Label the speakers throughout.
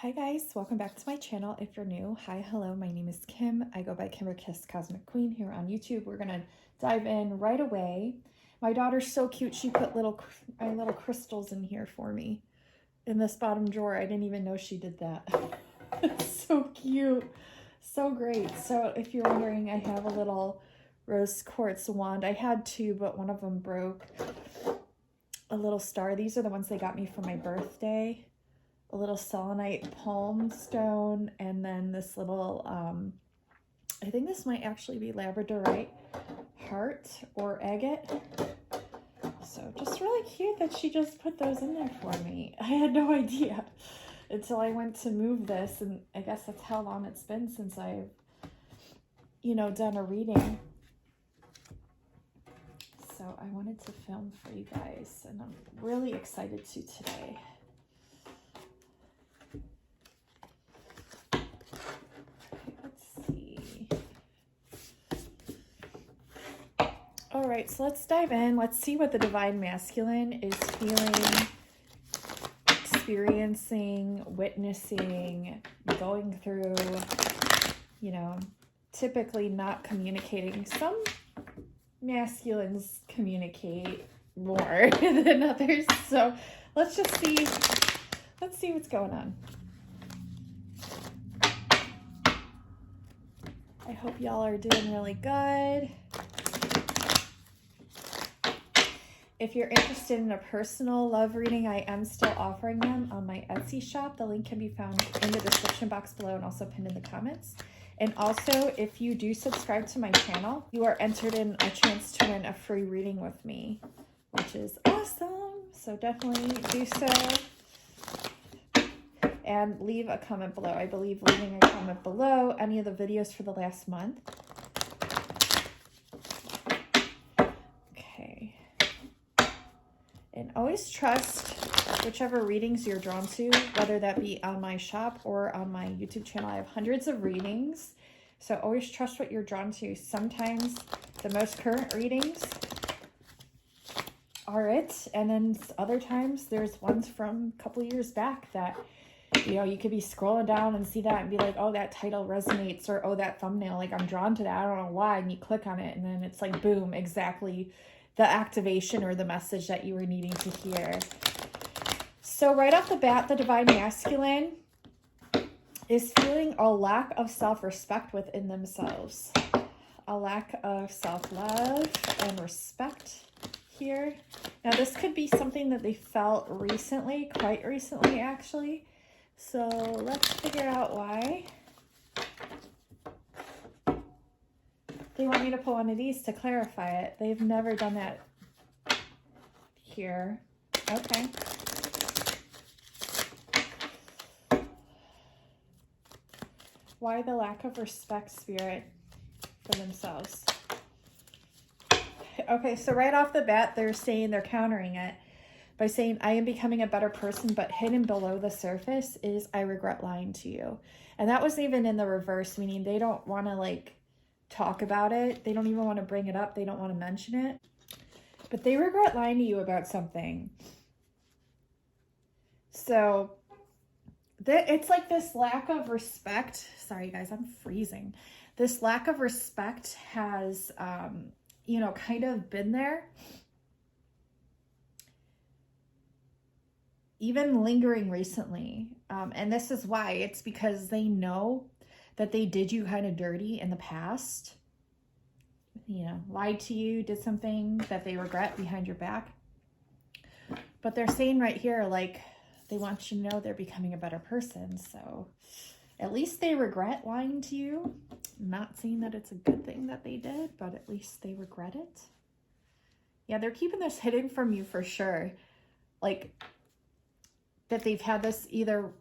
Speaker 1: Hi guys, welcome back to my channel. If you're new, hi, hello, my name is Kim. I go by Kimberkiss Cosmic Queen here on YouTube. We're gonna dive in right away. My daughter's so cute. She put little crystals in here for me in this bottom drawer. I didn't even know she did that. It's so cute, so great. So if you're wondering, I have a little rose quartz wand. I had two, but one of them broke. A little star. These are the ones they got me for my birthday. A little selenite palm stone, and then this little, I think this might actually be labradorite heart or agate. So just really cute that she just put those in there for me. I had no idea until I went to move this, and I guess that's how long it's been since I've, done a reading. So I wanted to film for you guys, and I'm really excited to today. All right, so let's dive in. Let's see what the Divine Masculine is feeling, experiencing, witnessing, going through, typically not communicating. Some masculines communicate more than others. So let's see what's going on. I hope y'all are doing really good. If you're interested in a personal love reading, I am still offering them on my Etsy shop. The link can be found in the description box below and also pinned in the comments. And also, if you do subscribe to my channel, you are entered in a chance to win a free reading with me, which is awesome. So definitely do so. And leave a comment below. I believe leaving a comment below any of the videos for the last month. And always trust whichever readings you're drawn to, whether that be on my shop or on my YouTube channel. I have hundreds of readings, so always trust what you're drawn to. Sometimes the most current readings are it, and then other times there's ones from a couple years back that, you could be scrolling down and see that and be like, oh, that title resonates, or oh, that thumbnail, like I'm drawn to that, I don't know why, and you click on it, and then it's like, boom, exactly the activation or the message that you were needing to hear. So right off the bat, the Divine Masculine is feeling a lack of self-respect within themselves. A lack of self-love and respect here. Now this could be something that they felt recently, quite recently actually. So let's figure out why. They want me to pull one of these to clarify it. They've never done that here. Okay. Why the lack of respect, Spirit, for themselves? Okay, so right off the bat, they're countering it by saying, I am becoming a better person, but hidden below the surface is, I regret lying to you. And that was even in the reverse, meaning they don't want to talk about it. They don't even want to bring it up. They don't want to mention it. But they regret lying to you about something. So it's like this lack of respect. Sorry, guys, I'm freezing. This lack of respect has, kind of been there. Even lingering recently. And this is why. It's because they know that they did you kind of dirty in the past, lied to you, did something that they regret behind your back. But they're saying right here, they want you to know they're becoming a better person. So at least they regret lying to you. I'm not saying that it's a good thing that they did, but at least they regret it. Yeah, they're keeping this hidden from you for sure. That they've had this either,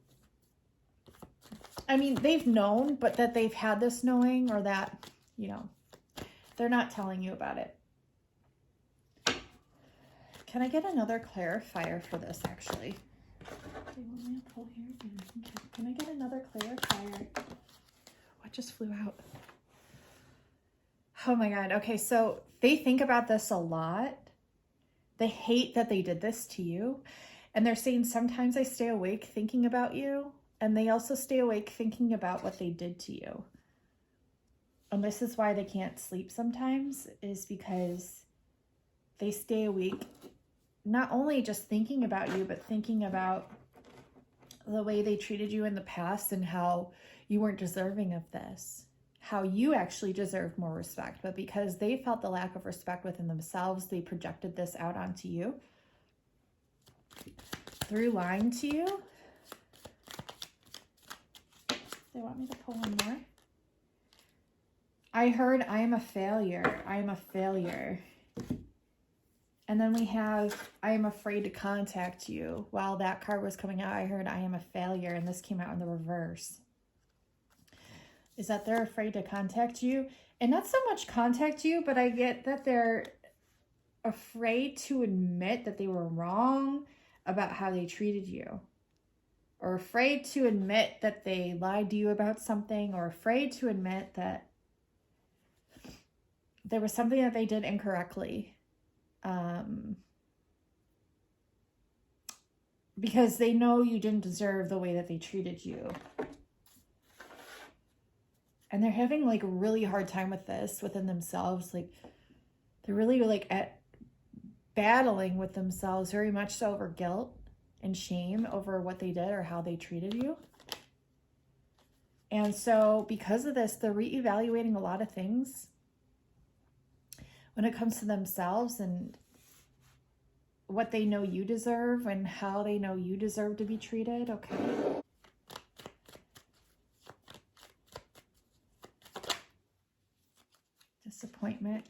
Speaker 1: they've known, but that they've had this knowing, or that, they're not telling you about it. Can I get another clarifier for this, actually? Do you want me to pull here? Okay. Can I get another clarifier? What just flew out? Oh my God. Okay, so they think about this a lot. They hate that they did this to you. And they're saying, sometimes I stay awake thinking about you. And they also stay awake thinking about what they did to you. And this is why they can't sleep sometimes, is because they stay awake not only just thinking about you, but thinking about the way they treated you in the past and how you weren't deserving of this, how you actually deserve more respect. But because they felt the lack of respect within themselves, they projected this out onto you through lying to you. They want me to pull one more. I heard, I am a failure. I am a failure. And then we have, I am afraid to contact you. While that card was coming out, I heard, I am a failure. And this came out in the reverse. Is that they're afraid to contact you. And not so much contact you, but I get that they're afraid to admit that they were wrong about how they treated you. Or afraid to admit that they lied to you about something. Or afraid to admit that there was something that they did incorrectly. Because they know you didn't deserve the way that they treated you. And they're having like a really hard time with this within themselves. Like they're really like at battling with themselves very much so over guilt and shame over what they did or how they treated you. And so because of this, they're reevaluating a lot of things when it comes to themselves and what they know you deserve and how they know you deserve to be treated. Okay. Disappointment.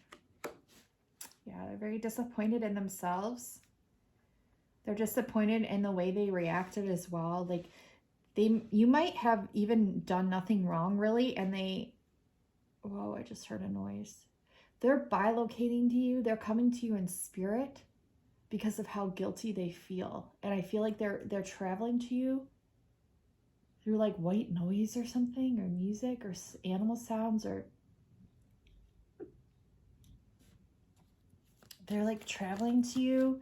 Speaker 1: Yeah, they're very disappointed in themselves. They're disappointed in the way they reacted as well. Like you might have even done nothing wrong really, and whoa, I just heard a noise. They're bilocating to you. They're coming to you in spirit because of how guilty they feel. And I feel like they're traveling to you through like white noise or something, or music or animal sounds, or they're like traveling to you.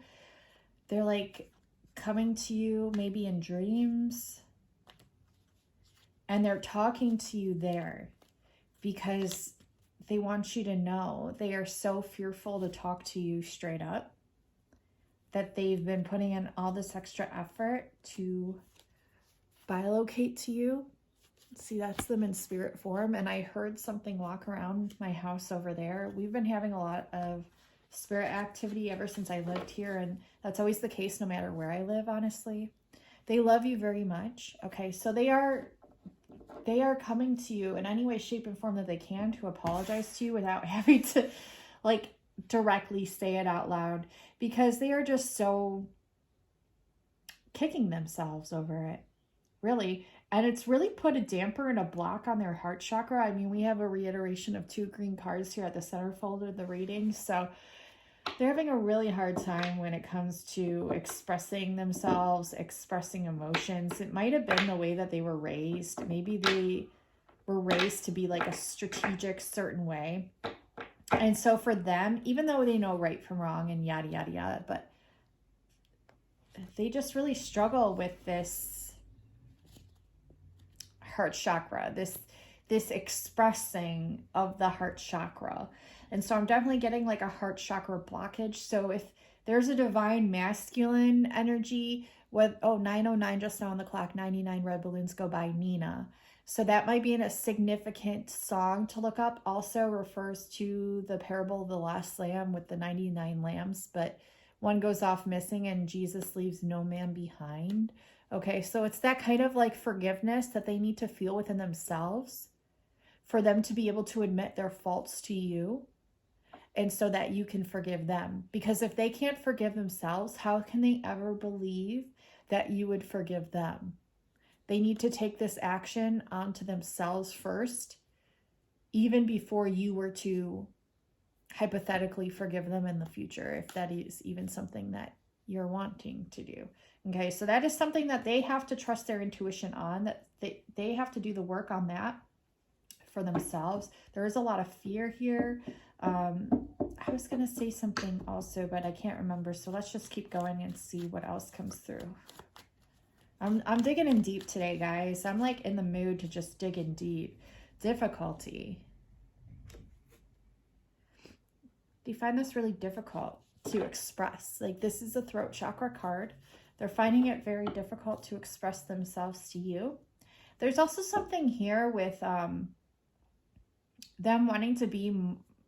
Speaker 1: They're like coming to you maybe in dreams. And they're talking to you there because they want you to know they are so fearful to talk to you straight up that they've been putting in all this extra effort to bilocate to you. See, that's them in spirit form. And I heard something walk around my house over there. We've been having a lot of spirit activity ever since I lived here. And that's always the case no matter where I live, honestly. They love you very much. Okay, so they are coming to you in any way, shape, and form that they can to apologize to you without having to like directly say it out loud, because they are just so kicking themselves over it, really. And it's really put a damper and a block on their heart chakra. I mean, we have a reiteration of 2 green cards here at the centerfold of the reading. So they're having a really hard time when it comes to expressing themselves, expressing emotions. It might have been the way that they were raised. Maybe they were raised to be like a strategic certain way. And so for them, even though they know right from wrong and yada, yada, yada, but they just really struggle with this heart chakra, this expressing of the heart chakra. And so I'm definitely getting like a heart chakra blockage. So if there's a divine masculine energy with, 9:09 just now on the clock, 99 red balloons go by, Nina. So that might be a significant song to look up. Also refers to the parable of the last lamb with the 99 lambs, but one goes off missing and Jesus leaves no man behind. Okay, so it's that kind of like forgiveness that they need to feel within themselves for them to be able to admit their faults to you, and so that you can forgive them. Because if they can't forgive themselves, how can they ever believe that you would forgive them? They need to take this action onto themselves first, even before you were to hypothetically forgive them in the future, if that is even something that you're wanting to do. Okay, so that is something that they have to trust their intuition on, that they have to do the work on that for themselves. There is a lot of fear here. I was going to say something also, but I can't remember. So let's just keep going and see what else comes through. I'm digging in deep today, guys. I'm like in the mood to just dig in deep. Difficulty. Do you find this really difficult to express? Like, this is a throat chakra card. They're finding it very difficult to express themselves to you. There's also something here with them wanting to be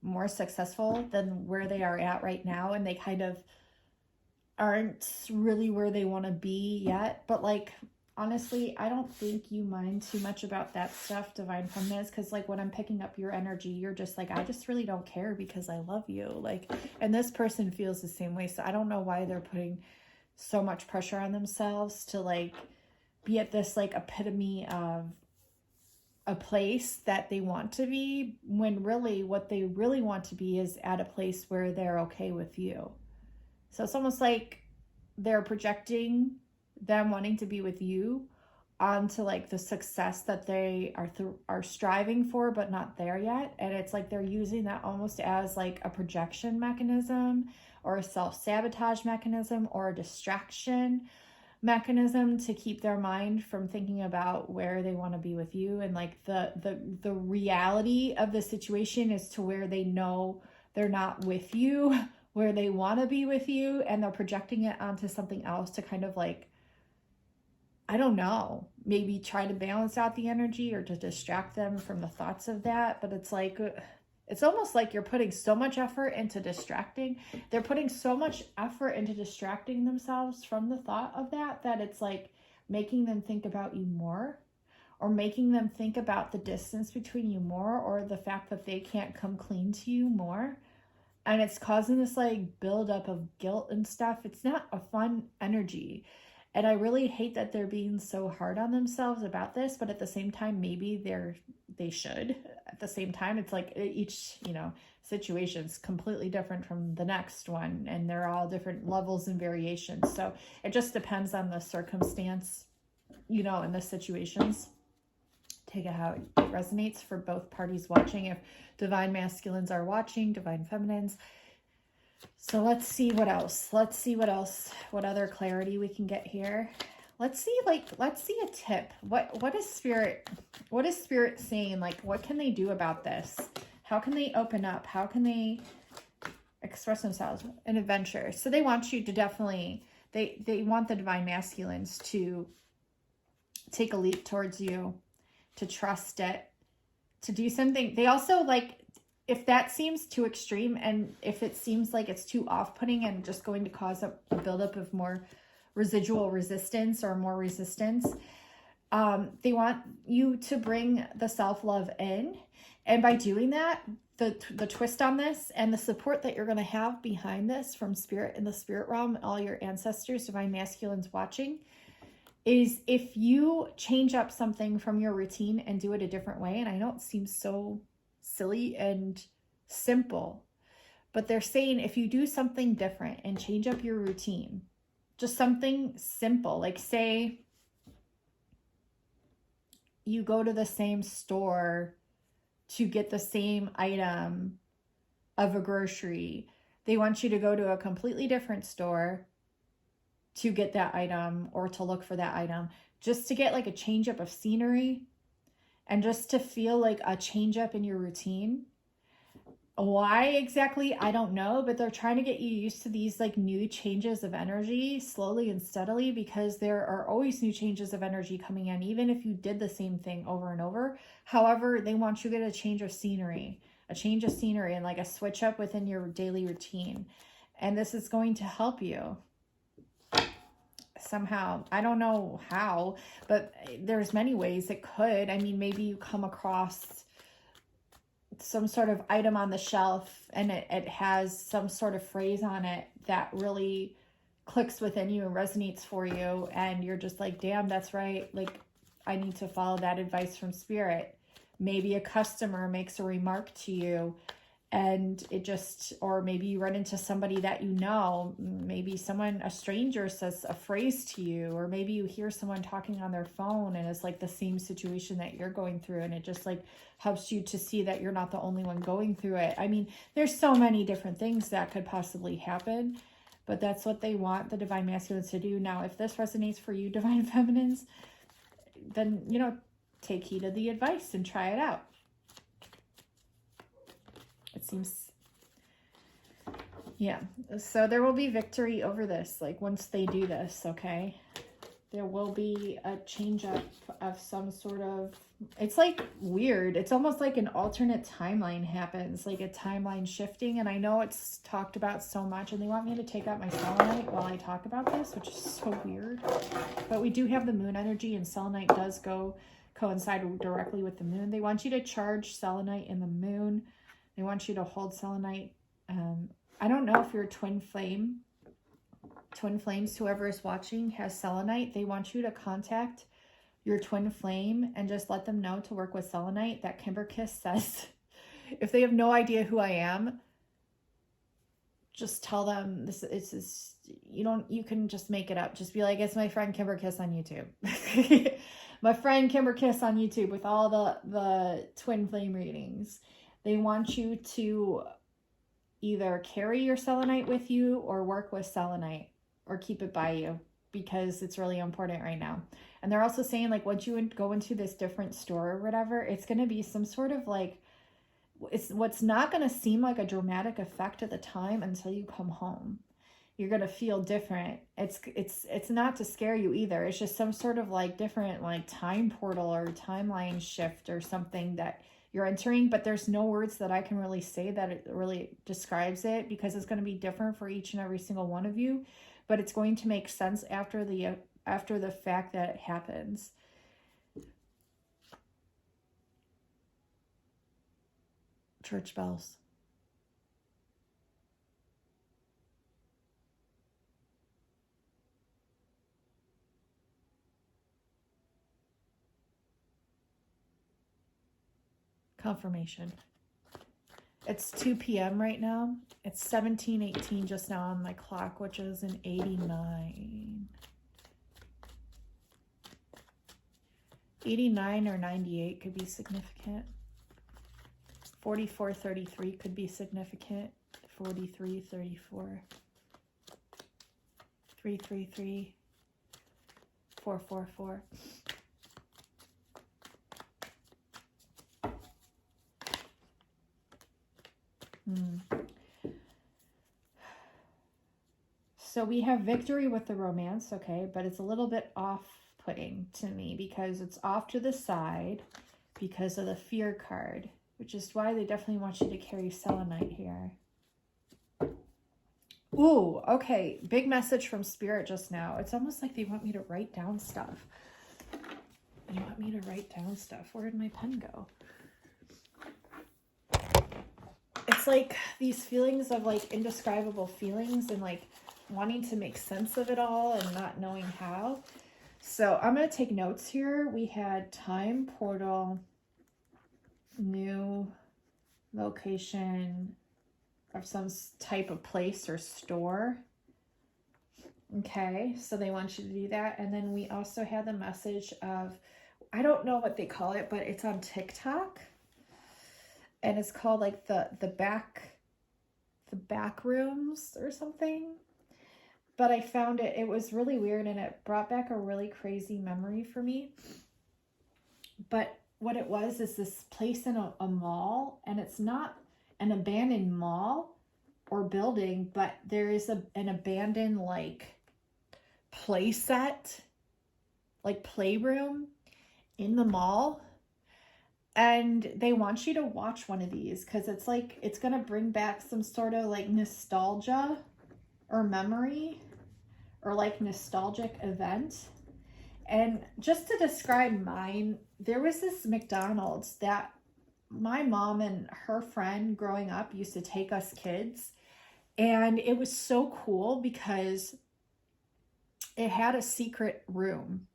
Speaker 1: more successful than where they are at right now, and they kind of aren't really where they want to be yet. But like, honestly, I don't think you mind too much about that stuff, Divine Feminine, because like when I'm picking up your energy, you're just like, I just really don't care because I love you. Like, and this person feels the same way. So I don't know why they're putting so much pressure on themselves to like be at this like epitome of a place that they want to be, when really what they really want to be is at a place where they're okay with you. So it's almost like they're projecting them wanting to be with you onto like the success that they are striving for, but not there yet. And it's like they're using that almost as like a projection mechanism or a self-sabotage mechanism or a distraction mechanism to keep their mind from thinking about where they want to be with you. And like the reality of the situation is to where they know they're not with you, where they want to be with you, and they're projecting it onto something else to kind of like, I don't know, maybe try to balance out the energy or to distract them from the thoughts of that. But it's like, it's almost like you're putting so much effort into distracting. They're putting so much effort into distracting themselves from the thought of that, that it's like making them think about you more, or making them think about the distance between you more, or the fact that they can't come clean to you more. And it's causing this like buildup of guilt and stuff. It's not a fun energy. And I really hate that they're being so hard on themselves about this, but at the same time, maybe they should. At the same time, it's like each, situation's completely different from the next one, and they're all different levels and variations. So it just depends on the circumstance, and the situations. Take it how it resonates for both parties watching. If divine masculines are watching, divine feminines. So let's see what else. What other clarity we can get here. Let's see a tip. What is spirit saying? Like, what can they do about this? How can they open up? How can they express themselves? An adventure. So they want you to definitely, they want the divine masculines to take a leap towards you, to trust it, to do something. They also like, if that seems too extreme, and if it seems like it's too off-putting and just going to cause a buildup of more residual resistance or more resistance, they want you to bring the self-love in. And by doing that, the twist on this and the support that you're going to have behind this from spirit in the spirit realm, all your ancestors, divine masculines watching, is if you change up something from your routine and do it a different way. And I know it seems so silly and simple, but they're saying if you do something different and change up your routine, just something simple, like say you go to the same store to get the same item of a grocery, they want you to go to a completely different store to get that item or to look for that item, just to get like a change up of scenery and just to feel like a change up in your routine. Why exactly, I don't know, but they're trying to get you used to these like new changes of energy slowly and steadily, because there are always new changes of energy coming in, even if you did the same thing over and over. However, they want you to get a change of scenery and like a switch up within your daily routine. And this is going to help you somehow. I don't know how, but there's many ways it could. I mean, maybe you come across some sort of item on the shelf and it has some sort of phrase on it that really clicks within you and resonates for you, and you're just like, damn, that's right, like I need to follow that advice from spirit. Maybe a customer makes a remark to you and it just, or maybe you run into somebody that maybe a stranger says a phrase to you, or maybe you hear someone talking on their phone and it's like the same situation that you're going through, and it just like helps you to see that you're not the only one going through it. I mean, there's so many different things that could possibly happen, but that's what they want the divine masculines to do. Now, if this resonates for you, divine feminines, then, you know, take heed of the advice and try it out. It seems, yeah. So there will be victory over this, like once they do this, okay? There will be a change up of some sort of, it's like weird. It's almost like an alternate timeline happens, like a timeline shifting. And I know it's talked about so much, and they want me to take out my selenite while I talk about this, which is so weird. But we do have the moon energy, and selenite does coincide directly with the moon. They want you to charge selenite in the moon. They want you to hold selenite. I don't know if you're a twin flames, whoever is watching has selenite. They want you to contact your twin flame and just let them know to work with selenite. That Kimberkiss says, if they have no idea who I am, just tell them this is, you can just make it up. Just be like, it's my friend Kimberkiss on YouTube. My friend Kimberkiss on YouTube with all the twin flame readings. They want you to either carry your selenite with you or work with selenite or keep it by you, because it's really important right now. And they're also saying, like, once you go into this different store or whatever, it's going to be some sort of like, it's what's not going to seem like a dramatic effect at the time until you come home. You're going to feel different. It's not to scare you either. It's just some sort of like different like time portal or timeline shift or something that you're entering, but there's no words that I can really say that it really describes it, because it's going to be different for each and every single one of you, but it's going to make sense after the fact that it happens. Church bells. Confirmation. It's 2 p.m. right now. It's 17:18 just now on my clock, which is an 89. 89 or 98 could be significant. 44:33 could be significant. 43:34. 333. 444. So we have victory with the romance, okay, but it's a little bit off-putting to me because it's off to the side because of the fear card, which is why they definitely want you to carry selenite here. Ooh, okay, big message from Spirit just now. It's almost like they want me to write down stuff. They want me to write down stuff. Where did my pen go? It's like these feelings of like indescribable feelings and like wanting to make sense of it all and not knowing how. So I'm going to take notes here. We had time portal, new location of some type of place or store. Okay, so they want you to do that. And then we also had the message of, I don't know what they call it, but it's on TikTok. And it's called like the back rooms or something. But I found it was really weird, and it brought back a really crazy memory for me. But what it was is this place in a mall, and it's not an abandoned mall or building, but there is an abandoned like play set, like playroom in the mall. And they want you to watch one of these because it's like, it's going to bring back some sort of like nostalgia or memory or like nostalgic event. And just to describe mine, there was this McDonald's that my mom and her friend growing up used to take us kids. And it was so cool because it had a secret room.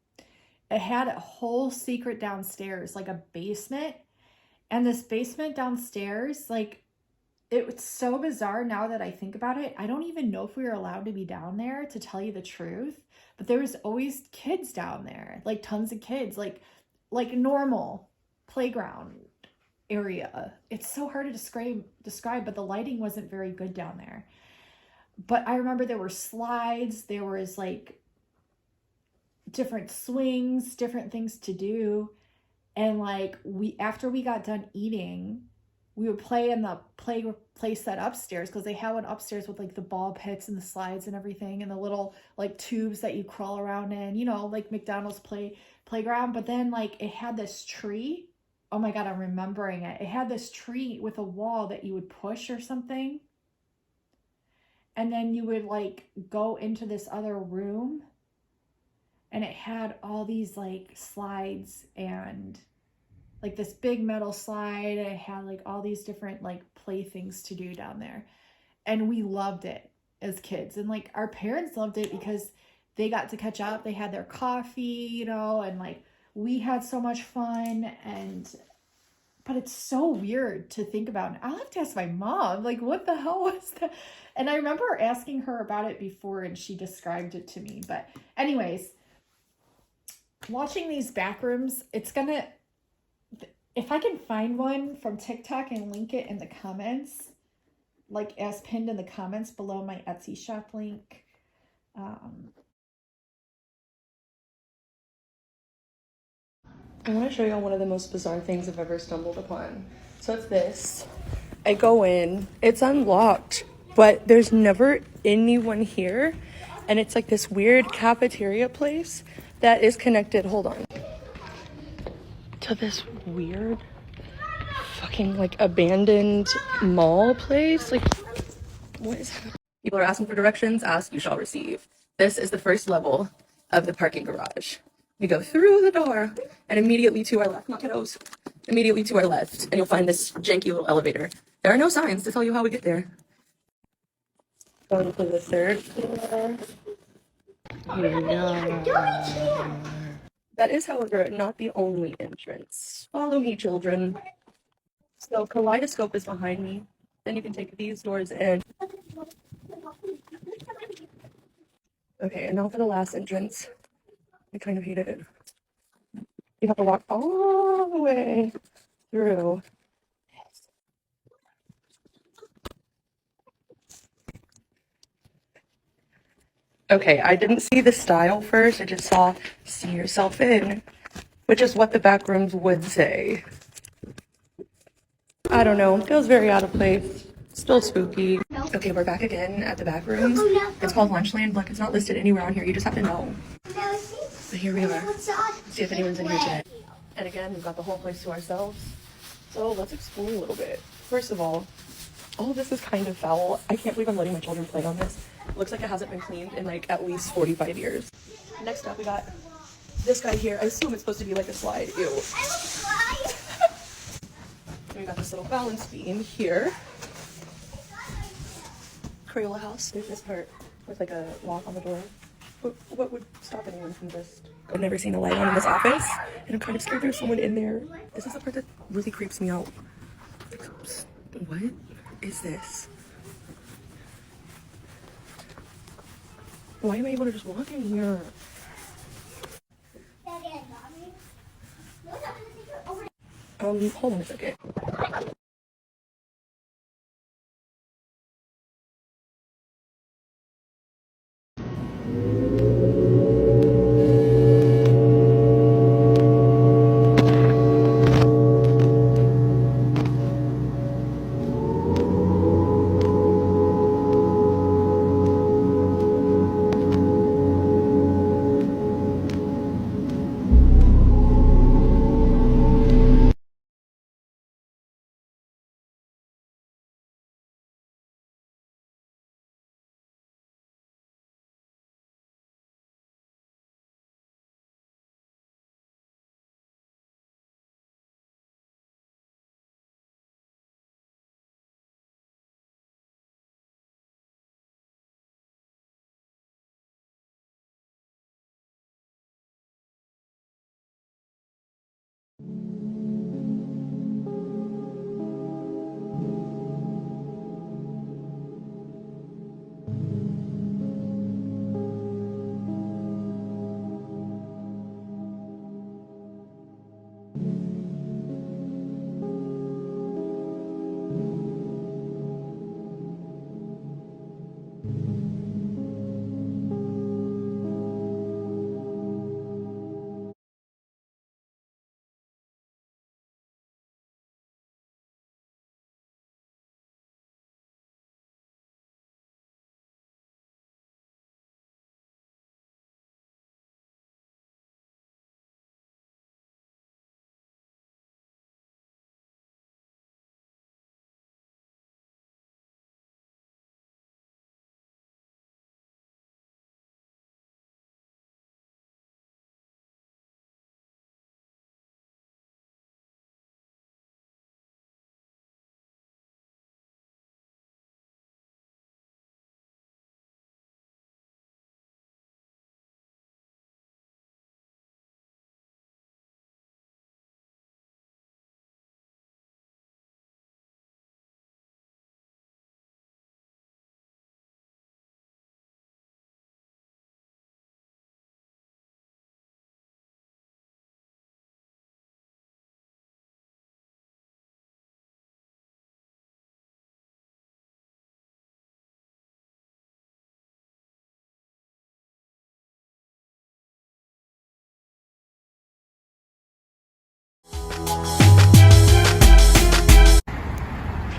Speaker 1: It had a whole secret downstairs, like a basement. And this basement downstairs, like, it was so bizarre now that I think about it. I don't even know if we were allowed to be down there, to tell you the truth. But there was always kids down there, like tons of kids, like normal playground area. It's so hard to describe, but the lighting wasn't very good down there. But I remember there were slides, there was like different swings, different things to do. And like after we got done eating, we would play in the play set upstairs, because they have one upstairs with like the ball pits and the slides and everything, and the little like tubes that you crawl around in, you know, like McDonald's playground. But then like it had this tree. Oh my God, I'm remembering it. It had this tree with a wall that you would push or something. And then you would like go into this other room, and it had all these like slides, and like this big metal slide. It had like all these different like playthings to do down there. And we loved it as kids. And like our parents loved it because they got to catch up. They had their coffee, you know, and like we had so much fun. But it's so weird to think about. And I'll have to ask my mom, like, what the hell was that? And I remember asking her about it before, and she described it to me. But anyways, watching these back rooms, it's gonna, if I can find one from TikTok and link it in the comments, like as pinned in the comments below my Etsy shop link.
Speaker 2: I want to show y'all one of the most bizarre things I've ever stumbled upon. So it's this. I go in, it's unlocked, but there's never anyone here. And it's like this weird cafeteria place that is connected, hold on, to this weird fucking like abandoned mall place. Like, what is happening? People are asking for directions. Ask, you shall receive. This is the first level of the parking garage. We go through the door, and immediately to our left, not kiddos, immediately to our left, and you'll find this janky little elevator. There are no signs to tell you how we get there. Going to the third floor. Here we are. That is, however, not the only entrance. Follow me, children. So Kaleidoscope is behind me. Then you can take these doors in. Okay, and now for the last entrance. I kind of hated it. You have to walk all the way through. Okay, I didn't see the style first. I just saw see yourself in, which is what the back rooms would say. I don't know. Feels very out of place. Still spooky. Okay, we're back again at the back rooms. It's called Lunchland. Look, it's not listed anywhere on here. You just have to know. But here we are. See if anyone's in here today. And again, we've got the whole place to ourselves. So let's explore a little bit. First of all of this is kind of foul. I can't believe I'm letting my children play on this. Looks like it hasn't been cleaned in like at least 45 years. Next up, we got this guy here. I assume it's supposed to be like a slide. Ew. And we got this little balance beam here. Crayola house. There's this part with like a lock on the door. What would stop anyone from just... I've never seen a light on in this office, and I'm kind of scared there's someone in there. This is the part that really creeps me out. What is this? Why am I able to just walk in here? Hold on a second.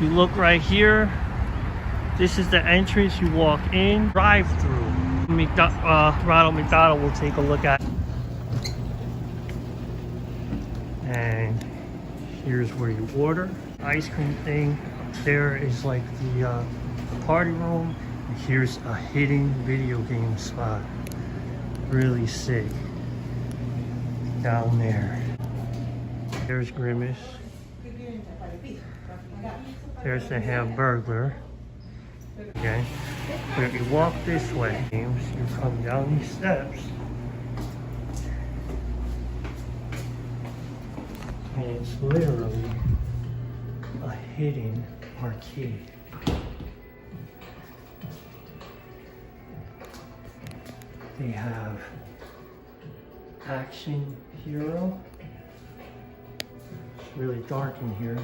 Speaker 3: you look right here, this is the entrance. You walk in, drive through. Ronald McDonald will take a look at. And here's where you order. Ice cream thing up there is like the party room. And here's a hidden video game spot. Really sick. Down there. There's Grimace. There's the Hamburglar. Okay. But if you walk this way, you come down these steps. And it's literally a hidden arcade. They have Action Hero. It's really dark in here.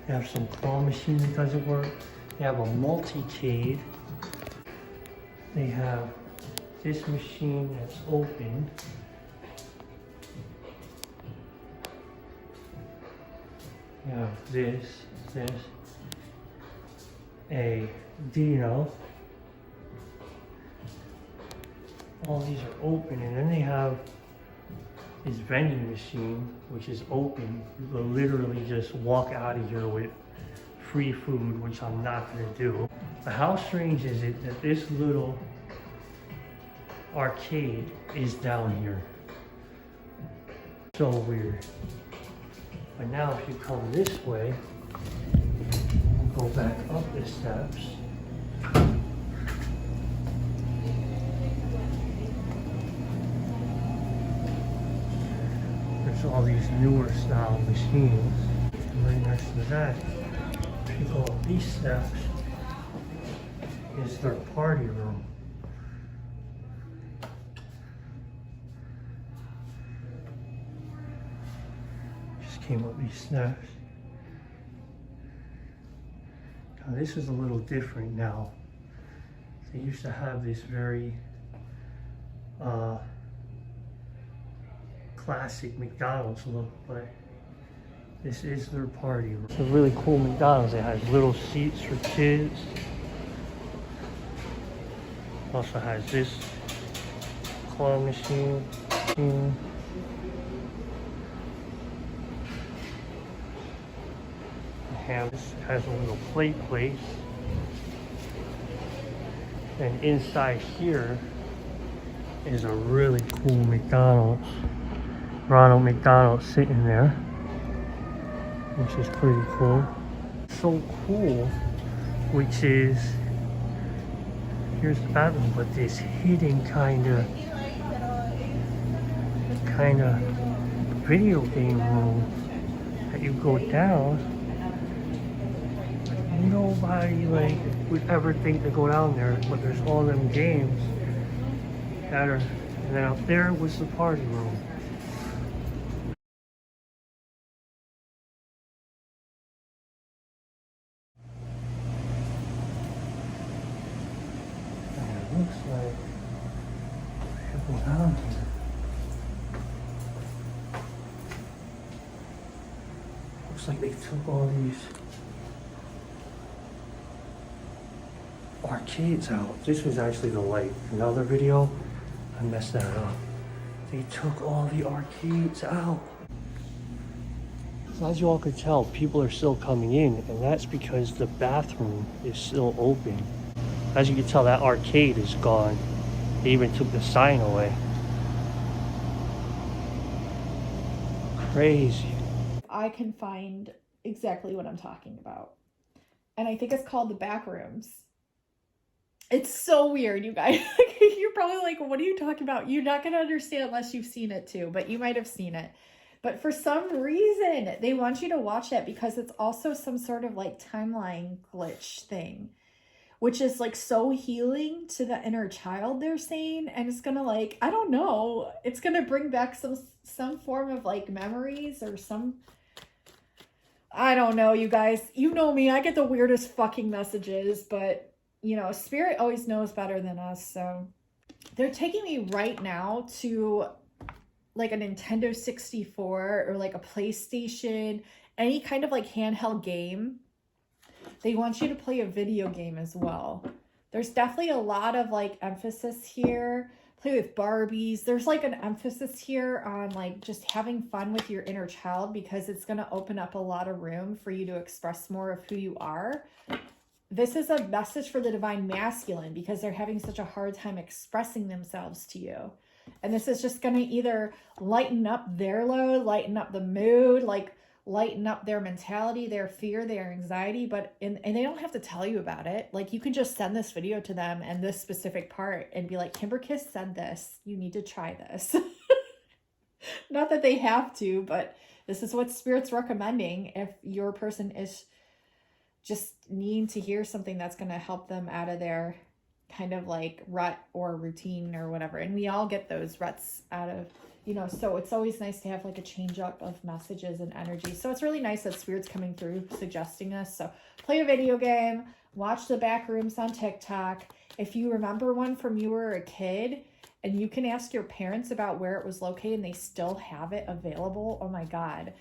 Speaker 3: They have some claw machine that doesn't work. They have a multicade. They have this machine that's open. You have this, a Dino. All these are open, and then they have this vending machine, which is open. You will literally just walk out of here with free food, which I'm not gonna do. But how strange is it that this little arcade is down here? So weird. But now if you come this way, and go back up the steps, there's all these newer style machines. And right next to that, if you go up these steps, is their party room. Just came up these steps. Now this is a little different now. They used to have this very classic McDonald's look, but this is their party room. It's a really cool McDonald's. It has little seats for kids. Also has this claw machine. This has a little plate place. And inside here is a really cool McDonald's. Ronald McDonald sitting there, which is pretty cool. So cool, which is, here's the bathroom, but this hidden kind of video game room that you go down. Nobody would ever think to go down there, but there's all them games that are, and then out there was the party room. Looks like people down here. Looks like they took all these arcades out. This was actually the light. Another video, I messed that up. They took all the arcades out. So as you all could tell, people are still coming in, and that's because the bathroom is still open. As you can tell, that arcade is gone. They even took the sign away. Crazy.
Speaker 1: I can find exactly what I'm talking about. And I think it's called the back rooms. It's so weird, you guys. You're probably like, what are you talking about? You're not going to understand unless you've seen it too, but you might have seen it. But for some reason, they want you to watch it because it's also some sort of like timeline glitch thing, which is like so healing to the inner child, they're saying. And it's gonna, like, I don't know, it's gonna bring back some form of like memories or some, I don't know, you guys. You know me, I get the weirdest fucking messages, but you know, spirit always knows better than us. So they're taking me right now to like a Nintendo 64 or like a PlayStation, any kind of like handheld game. They want you to play a video game as well. There's definitely a lot of like emphasis here. Play with Barbies. There's like an emphasis here on like just having fun with your inner child, because it's going to open up a lot of room for you to express more of who you are. This is a message for the divine masculine, because they're having such a hard time expressing themselves to you. And this is just going to either lighten up their load, lighten up the mood, like lighten up their mentality, their fear, their anxiety, and they don't have to tell you about it. Like, you can just send this video to them and this specific part and be like, Kimberkiss said this, you need to try this. Not that they have to, but this is what Spirit's recommending if your person is just needing to hear something that's going to help them out of their kind of like rut or routine or whatever. And we all get those ruts out of, so it's always nice to have like a change up of messages and energy. So it's really nice that Spirit's coming through suggesting this. So play a video game, watch the back rooms on TikTok. If you remember one from you were a kid, and you can ask your parents about where it was located and they still have it available, oh my God.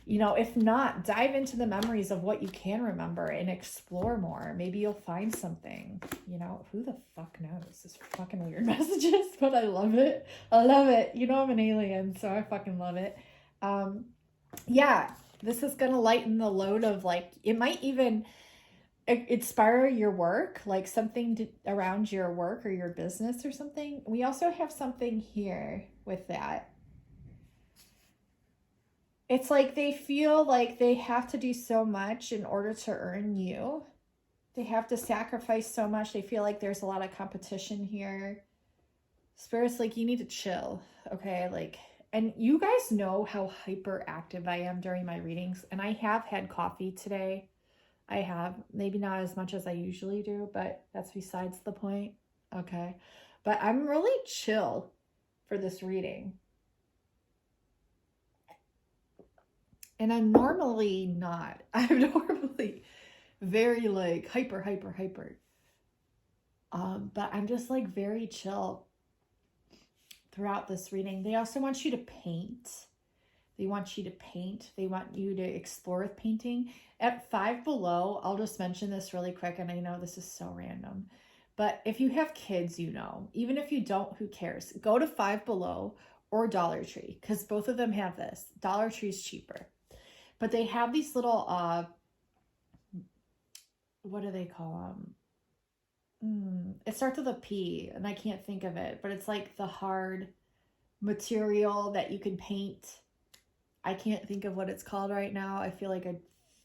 Speaker 1: If not, dive into the memories of what you can remember and explore more. Maybe you'll find something, who the fuck knows? This fucking weird messages, but I love it. I love it. I'm an alien, so I fucking love it. Yeah, this is going to lighten the load of like, it might even inspire your work, like something around your work or your business or something. We also have something here with that. It's like they feel like they have to do so much in order to earn you. They have to sacrifice so much. They feel like there's a lot of competition here. Spirit's like, you need to chill, okay? Like, and you guys know how hyperactive I am during my readings. And I have had coffee today. I have, maybe not as much as I usually do, but that's besides the point, okay? But I'm really chill for this reading. And I'm normally not. I'm normally very like hyper. But I'm just like very chill throughout this reading. They also want you to paint. They want you to explore with painting. At 5 Below, I'll just mention this really quick, and I know this is so random, but if you have kids, even if you don't, who cares? Go to 5 Below or Dollar Tree, because both of them have this. Dollar Tree is cheaper. But they have these little, what do they call them? It starts with a P, and I can't think of it. But it's like the hard material that you can paint. I can't think of what it's called right now. I feel like a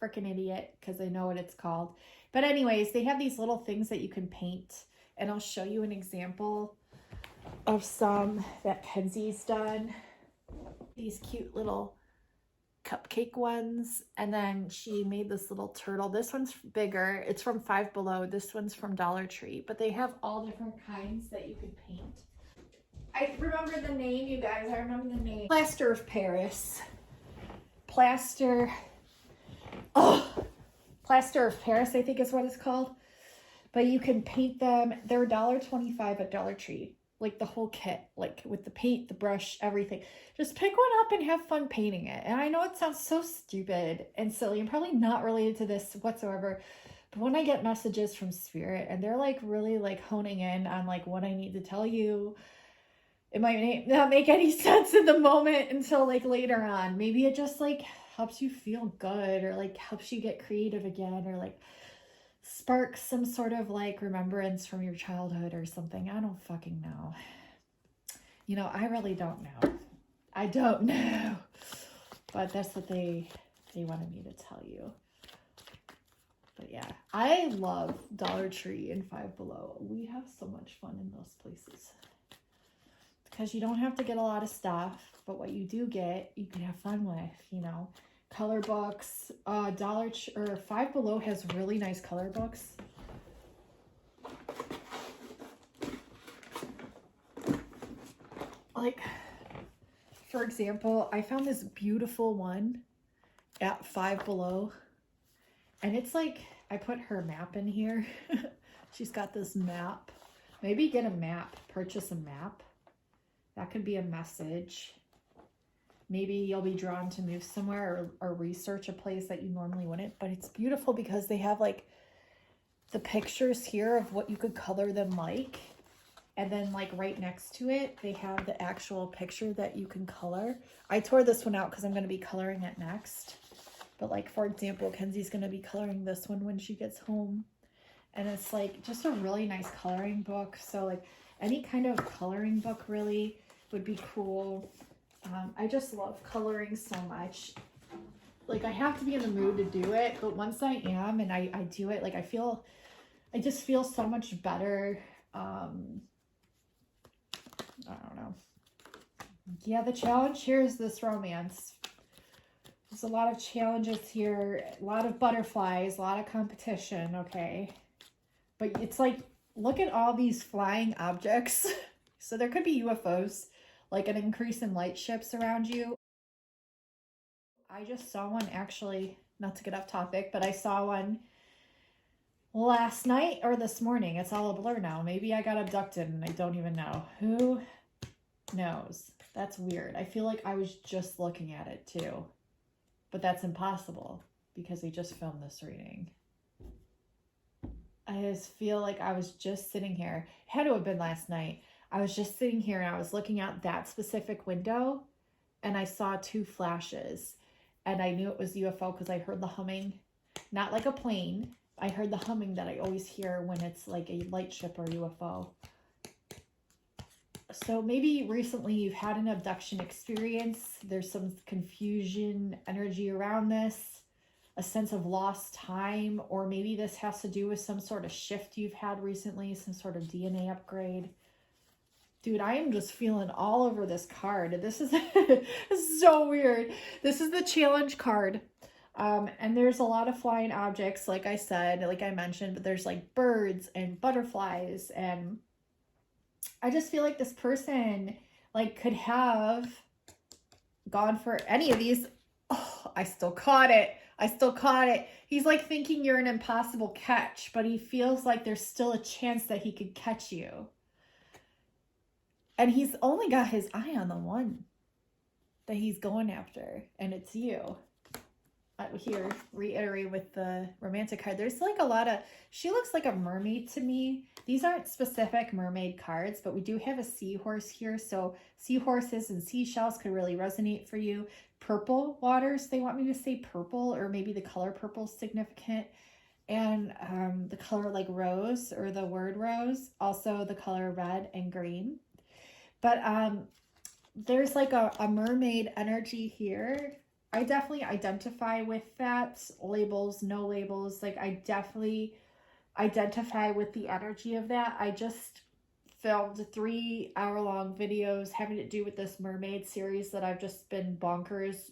Speaker 1: freaking idiot because I know what it's called. But anyways, they have these little things that you can paint. And I'll show you an example of some that Kenzie's done. These cute little cupcake ones, and then she made this little turtle. This one's bigger. It's from 5 Below. This one's from Dollar Tree, but they have all different kinds that you could paint. I remember the name, you guys. I remember the name. Plaster of Paris. Plaster of Paris, I think is what it's called. But you can paint them. They're $1.25 at Dollar Tree. Like the whole kit, like with the paint, the brush, everything. Just pick one up and have fun painting it. And I know it sounds so stupid and silly and probably not related to this whatsoever, but when I get messages from Spirit and they're like really like honing in on like what I need to tell you, it might not make any sense in the moment until like later on. Maybe it just like helps you feel good, or like helps you get creative again, or like spark some sort of like remembrance from your childhood or something. I don't fucking know. I really don't know. I don't know. But that's what they wanted me to tell you. But yeah, I love Dollar Tree and 5 Below. We have so much fun in those places. Because you don't have to get a lot of stuff, but what you do get, you can have fun with, color books. 5 Below has really nice color books. Like, for example, I found this beautiful one at 5 Below, and it's like, I put her map in here. She's got this map. Maybe get a map, purchase a map. That could be a message. Maybe you'll be drawn to move somewhere or research a place that you normally wouldn't. But it's beautiful because they have like the pictures here of what you could color them like. And then like right next to it, they have the actual picture that you can color. I tore this one out because I'm going to be coloring it next. But like, for example, Kenzie's going to be coloring this one when she gets home. And it's like just a really nice coloring book. So like any kind of coloring book really would be cool. I just love coloring so much. Like I have to be in the mood to do it. But once I am and I do it, like I just feel so much better. I don't know. Yeah, the challenge here is this romance. There's a lot of challenges here, a lot of butterflies, a lot of competition, okay? But it's like, look at all these flying objects. So there could be UFOs, like an increase in light ships around you. I just saw one actually, not to get off topic, but I saw one last night or this morning. It's all a blur now. Maybe I got abducted and I don't even know. Who knows? That's weird. I feel like I was just looking at it too. But that's impossible because we just filmed this reading. I just feel like I was just sitting here. It had to have been last night. I was just sitting here and I was looking out that specific window and I saw two flashes. And I knew it was UFO because I heard the humming. Not like a plane. I heard the humming that I always hear when it's like a light ship or UFO. So maybe recently you've had an abduction experience. There's some confusion, energy around this, a sense of lost time, or maybe this has to do with some sort of shift you've had recently, some sort of DNA upgrade. Dude, I am just feeling all over this card. This is, this is so weird. This is the challenge card. And there's a lot of flying objects, like I said, like I mentioned, but there's like birds and butterflies. And I just feel like this person like could have gone for any of these. Oh, I still caught it. I still caught it. He's like thinking you're an impossible catch, but he feels like there's still a chance that he could catch you. And he's only got his eye on the one that he's going after, and it's you. Here, reiterate with the romantic card. There's like a lot of, she looks like a mermaid to me. These aren't specific mermaid cards, but we do have a seahorse here. So seahorses and seashells could really resonate for you. Purple waters, they want me to say purple, or maybe the color purple is significant. And the color like rose, or the word rose, also the color red and green. But there's like a mermaid energy here. I definitely identify with that. Labels, no labels. Like I definitely identify with the energy of that. I just filmed 3-hour-long videos having to do with this mermaid series that I've just been bonkers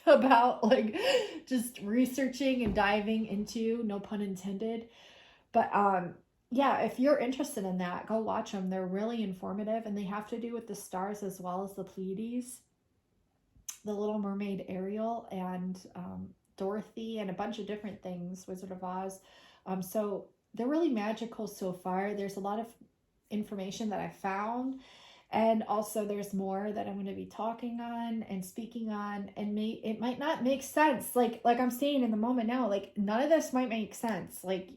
Speaker 1: about, like just researching and diving into, no pun intended. But yeah, if you're interested in that, go watch them. They're really informative, and they have to do with the stars as well as the Pleiades. The Little Mermaid Ariel and Dorothy and a bunch of different things, Wizard of Oz. So they're really magical so far. There's a lot of information that I found, and also there's more that I'm going to be talking on and speaking on, and it might not make sense. Like I'm saying in the moment now, like none of this might make sense. Like,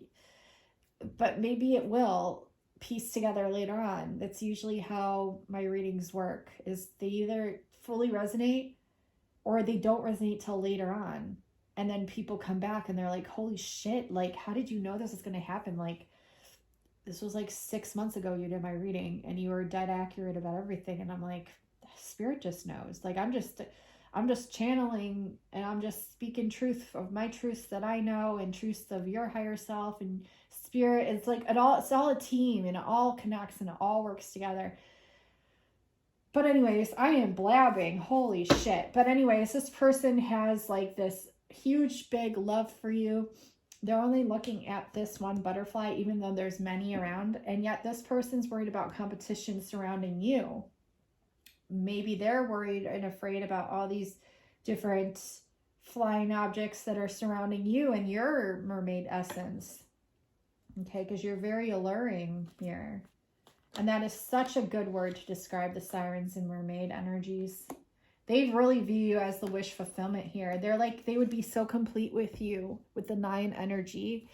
Speaker 1: but maybe it will piece together later on. That's usually how my readings work, is they either fully resonate or they don't resonate till later on. And then people come back and they're like, holy shit, like, how did you know this was going to happen? Like, this was like 6 months ago you did my reading and you were dead accurate about everything. And I'm like, spirit just knows. Like, I'm just channeling, and I'm just speaking truth of my truths that I know, and truths of your higher self and spirit. It's like, it's all a team, and it all connects and it all works together. But anyways, I am blabbing. Holy shit. But anyways, this person has like this huge, big love for you. They're only looking at this one butterfly, even though there's many around. And yet this person's worried about competition surrounding you. Maybe they're worried and afraid about all these different flying objects that are surrounding you and your mermaid essence. Okay, because you're very alluring here. And that is such a good word to describe the sirens and mermaid energies. They really view you as the wish fulfillment here. They're like, they would be so complete with you with the 9 energy.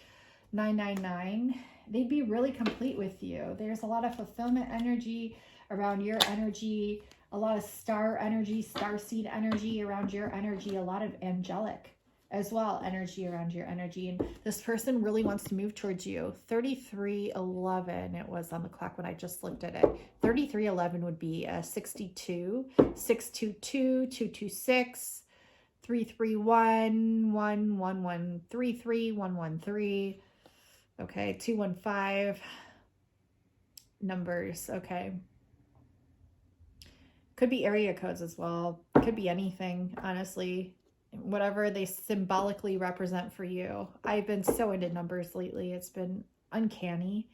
Speaker 1: 999, they'd be really complete with you. There's a lot of fulfillment energy around your energy, a lot of star energy, starseed energy around your energy, a lot of angelic as well energy around your energy. And this person really wants to move towards you. 3311 it was on the clock when I just looked at it. 3311 would be 62, 622, 226, 331, 11133, 113. Okay, 215 numbers. Okay. Could be area codes as well. Could be anything, honestly. Whatever they symbolically represent for you. I've been so into numbers lately. It's been uncanny.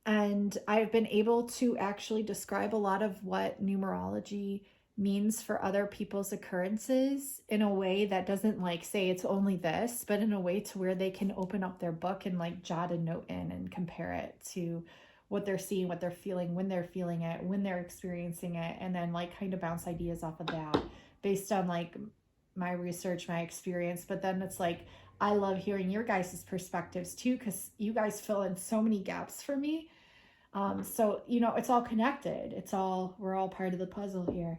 Speaker 1: And I've been able to actually describe a lot of what numerology means for other people's occurrences in a way that doesn't like say it's only this, but in a way to where they can open up their book and like jot a note in and compare it to what they're seeing, what they're feeling, when they're feeling it, when they're experiencing it, and then like kind of bounce ideas off of that based on like my research, my experience. But then it's like, I love hearing your guys' perspectives too, because you guys fill in so many gaps for me. So, you know, it's all connected. We're all part of the puzzle here.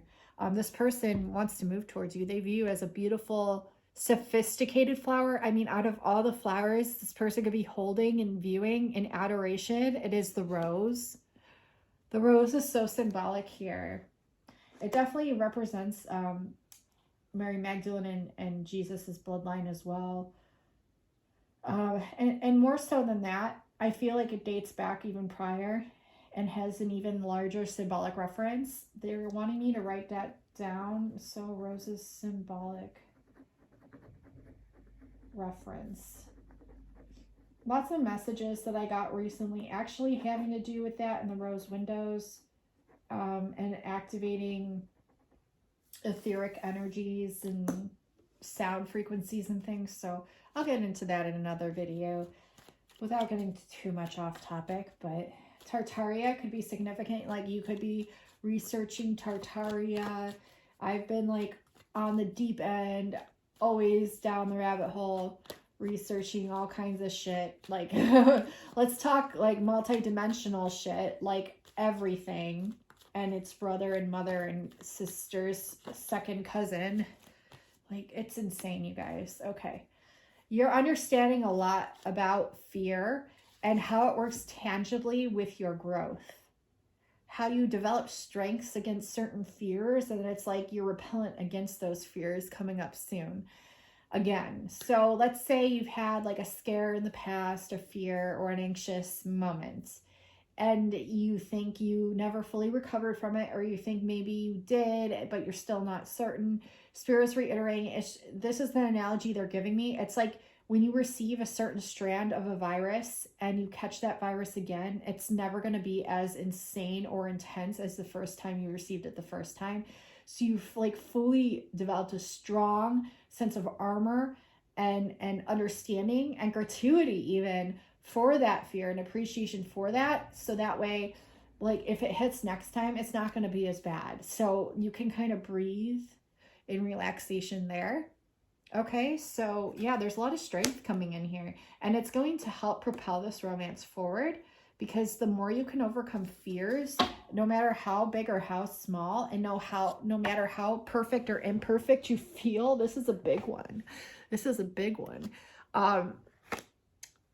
Speaker 1: This person wants to move towards you. They view you as a beautiful, sophisticated flower. I mean, out of all the flowers this person could be holding and viewing in adoration, it is the rose. The rose is so symbolic here. It definitely represents Mary Magdalene and Jesus's bloodline as well. And more so than that, I feel like it dates back even prior and has an even larger symbolic reference. They're wanting me to write that down. So rose's symbolic reference. Lots of messages that I got recently actually having to do with that in the rose windows, and activating etheric energies and sound frequencies and things. So I'll get into that in another video without getting too much off topic. But Tartaria could be significant. Like you could be researching Tartaria. I've been like on the deep end, always down the rabbit hole, researching all kinds of shit. Like let's talk like multidimensional shit, like everything and its brother and mother and sister's second cousin. Like it's insane, you guys. Okay. You're understanding a lot about fear and how it works tangibly with your growth. How you develop strengths against certain fears, and it's like you're repellent against those fears coming up soon again. So let's say you've had like a scare in the past, a fear or an anxious moment, and you think you never fully recovered from it, or you think maybe you did, but you're still not certain. Spirit's reiterating, this is the analogy they're giving me. It's like when you receive a certain strand of a virus and you catch that virus again, it's never going to be as insane or intense as the first time you received it the first time. So you've like fully developed a strong sense of armor and understanding and gratuity even for that fear and appreciation for that. So that way, like if it hits next time, it's not going to be as bad. So you can kind of breathe in relaxation there. Okay, so yeah, there's a lot of strength coming in here, and it's going to help propel this romance forward, because the more you can overcome fears, no matter how big or how small, and no matter how perfect or imperfect you feel, this is a big one. This is a big one.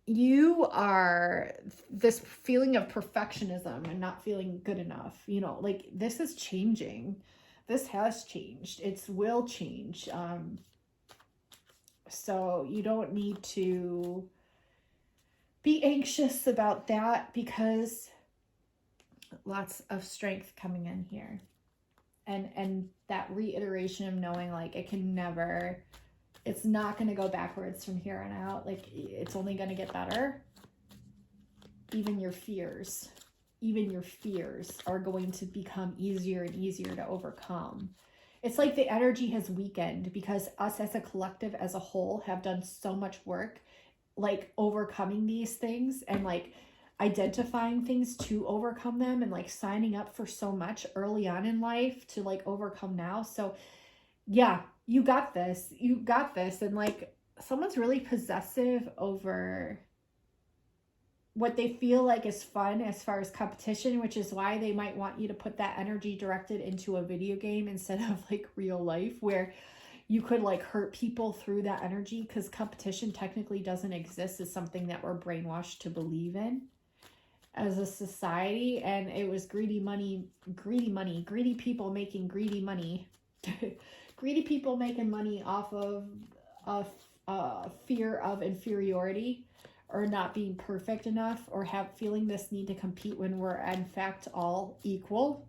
Speaker 1: You are this feeling of perfectionism and not feeling good enough, you know, like this is changing. This has changed. It will change. So you don't need to be anxious about that, because lots of strength coming in here. And that reiteration of knowing like it's not going to go backwards from here on out. Like it's only going to get better. Even your fears are going to become easier and easier to overcome. It's like the energy has weakened because us as a collective, as a whole, have done so much work, like overcoming these things and like identifying things to overcome them, and like signing up for so much early on in life to like overcome now. So yeah, you got this. And like someone's really possessive over what they feel like is fun as far as competition, which is why they might want you to put that energy directed into a video game instead of like real life, where you could like hurt people through that energy, because competition technically doesn't exist. It's something that we're brainwashed to believe in as a society. And it was greedy people making greedy money, greedy people making money off of fear of inferiority, or not being perfect enough, or feeling this need to compete when we're in fact all equal.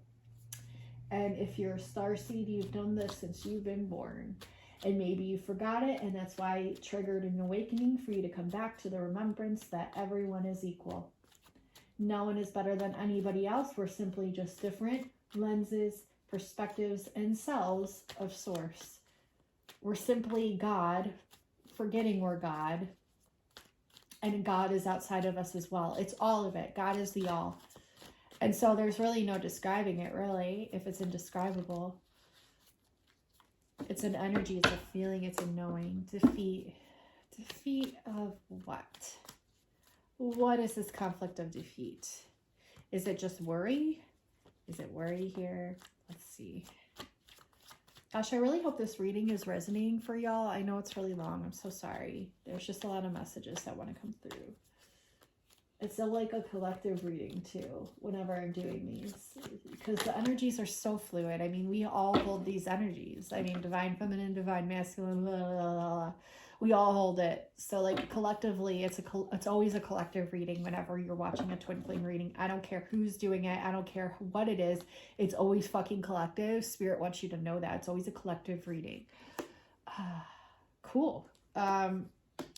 Speaker 1: And if you're a starseed, you've done this since you've been born. And maybe you forgot it, and that's why it triggered an awakening for you to come back to the remembrance that everyone is equal. No one is better than anybody else. We're simply just different lenses, perspectives, and cells of source. We're simply God, forgetting we're God. And God is outside of us as well. It's all of it. God is the all. And so there's really no describing it, really, if it's indescribable. It's an energy, it's a feeling, it's a knowing. Defeat. Defeat of what? What is this conflict of defeat? Is it just worry? Is it worry here? Let's see. Gosh, I really hope this reading is resonating for y'all. I know it's really long. I'm so sorry. There's just a lot of messages that want to come through. It's like a collective reading too, whenever I'm doing these, because the energies are so fluid. I mean, we all hold these energies. I mean, divine feminine, divine masculine, blah, blah, blah, blah. We all hold it. So like collectively, it's always a collective reading whenever you're watching a twin flame reading. I don't care who's doing it. I don't care what it is. It's always fucking collective. Spirit wants you to know that. It's always a collective reading. Cool.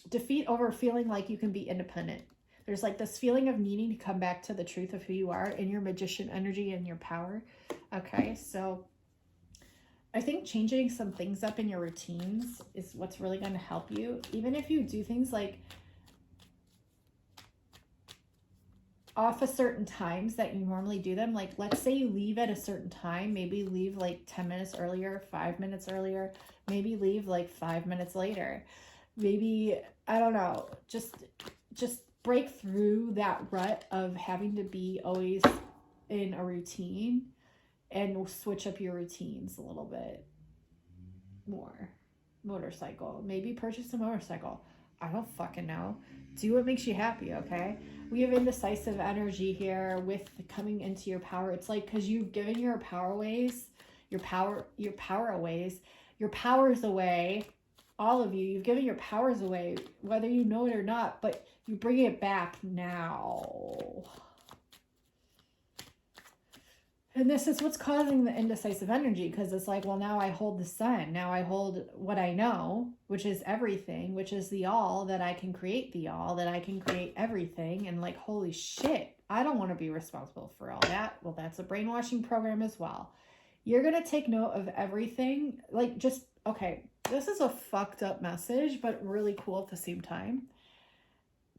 Speaker 1: Defeat over feeling like you can be independent. There's like this feeling of needing to come back to the truth of who you are in your magician energy and your power. Okay, so I think changing some things up in your routines is what's really going to help you. Even if you do things like off a certain times that you normally do them. Like, let's say you leave at a certain time, maybe leave like 10 minutes earlier, 5 minutes earlier, maybe leave like 5 minutes later. Maybe, I don't know, just break through that rut of having to be always in a routine and switch up your routines a little bit more. Motorcycle, maybe purchase a motorcycle. I don't fucking know. Do what makes you happy, okay? We have indecisive energy here with coming into your power. It's like, because you've given your powers away. All of you, you've given your powers away, whether you know it or not, but you bring it back now. And this is what's causing the indecisive energy, because it's like, well, now I hold the sun. Now I hold what I know, which is everything, which is the all, that I can create the all, that I can create everything. And like, holy shit, I don't want to be responsible for all that. Well, that's a brainwashing program as well. You're going to take note of everything. Like, just, okay, this is a fucked up message, but really cool at the same time.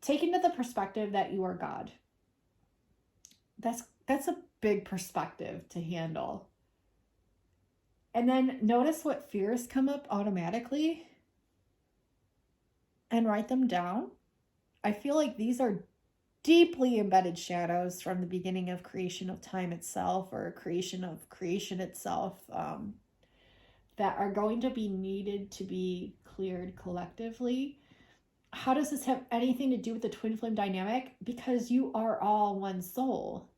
Speaker 1: Take into the perspective that you are God. That's a big perspective to handle. And then notice what fears come up automatically and write them down. I feel like these are deeply embedded shadows from the beginning of creation of time itself, or creation of creation itself, that are going to be needed to be cleared collectively. How does this have anything to do with the twin flame dynamic? Because you are all one soul.